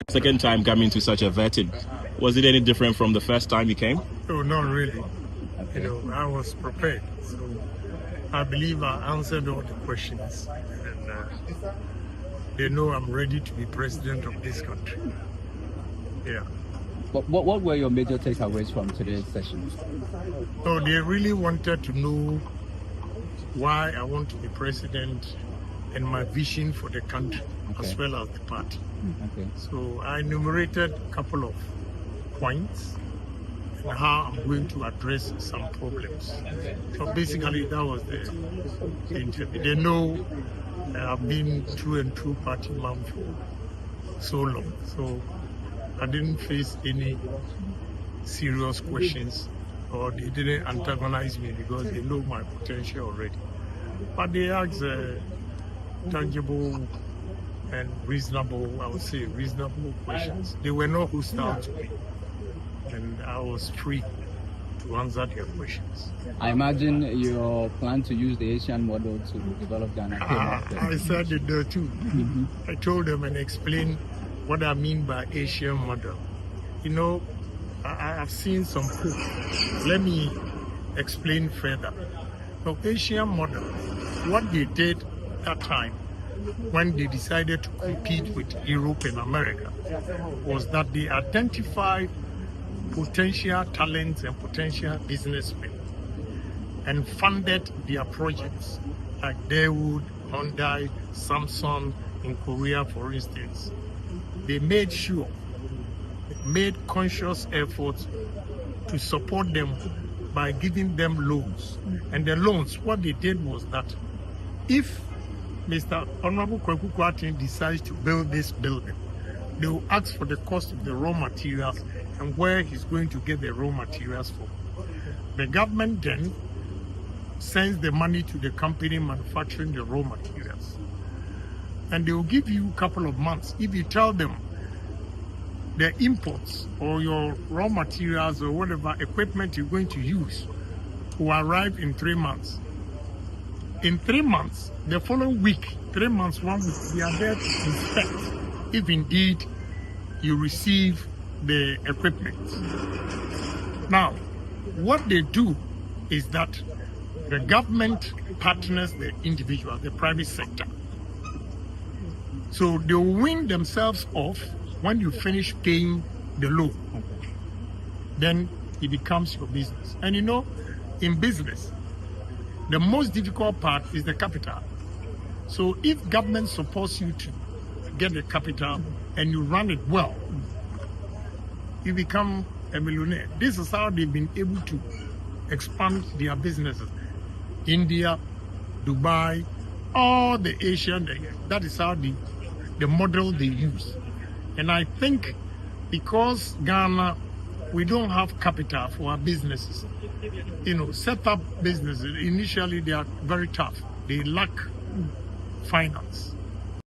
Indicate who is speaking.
Speaker 1: Second time coming to such a vetting, was it any different from the first time you came?
Speaker 2: No, not really. I was prepared. So I believe I answered all the questions. And they know I'm ready to be president of this country. Yeah.
Speaker 3: What were your major takeaways from today's session?
Speaker 2: So they really wanted to know why I want to be president and my vision for the country, as well as the party.
Speaker 3: Okay.
Speaker 2: So I enumerated a couple of points and how I'm going to address some problems. So basically that was the interview. They know I've been true and true party man for so long. So I didn't face any serious questions, or they didn't antagonize me because they know my potential already. But they asked tangible and reasonable, I would say reasonable questions. They were not hostile to me, and I was free to answer their questions.
Speaker 3: I imagine your plan to use the Asian model to develop Ghana.
Speaker 2: I said it there too. I told them and explained what I mean by Asian model. I've seen some proof. Let me explain further. The Asian model, what they did that time when they decided to compete with Europe and America was that they identified potential talents and potential businessmen and funded their projects like Daewoo, Hyundai, Samsung in Korea, for instance. They made conscious efforts to support them by giving them loans. And the loans, what they did was that if Mr. Honorable Kwaku Kwarteng decides to build this building, they will ask for the cost of the raw materials and where he's going to get the raw materials from. The government then sends the money to the company manufacturing the raw materials. And they will give you a couple of months. If you tell them the imports or your raw materials or whatever equipment you're going to use will arrive in 3 months. In 3 months, the following week, 3 months, 1 week, we are there to inspect if indeed you receive the equipment. Now, what they do is that the government partners the individual, the private sector. So they will win themselves off when you finish paying the loan. Then it becomes your business. And in business, the most difficult part is the capital. So if government supports you to get the capital and you run it well, you become a millionaire. This is how they've been able to expand their businesses. India, Dubai, all the Asian, that is how the model they use. And I think because Ghana, we don't have capital for our businesses. Set up businesses, initially they are very tough. They lack finance.